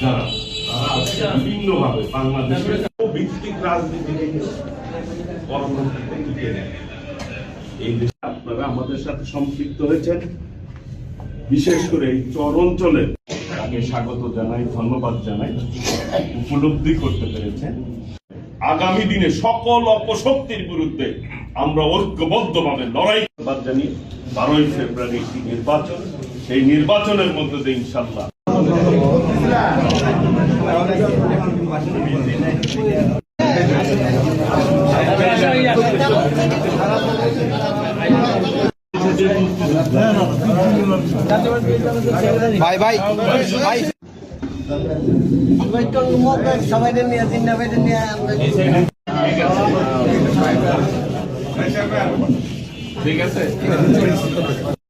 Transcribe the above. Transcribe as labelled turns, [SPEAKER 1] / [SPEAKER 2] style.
[SPEAKER 1] যারা বিভিন্নভাবে বাংলাদেশের ভিত্তিক রাজনীতিকে কর্মসূচিতে টিকে নেয়, এই দেশে আপনারা আমাদের সাথে সম্পৃক্ত হয়েছেন। বিশেষ করে এই চর অঞ্চলে তাকে স্বাগত জানাই, ধন্যবাদ জানাই, উপলব্ধি করতে পেরেছেন। আগামী দিনে সকল অপশক্তির বিরুদ্ধে আমরা ঐক্যবদ্ধভাবে লড়াই জানি। 12ই ফেব্রুয়ারি একটি নির্বাচন, সেই নির্বাচনের মধ্যে দিয়ে ইনশাল্লাহ
[SPEAKER 2] ভাই ভাই ভাই সবাই নিয়ে
[SPEAKER 1] ঠিক আছে।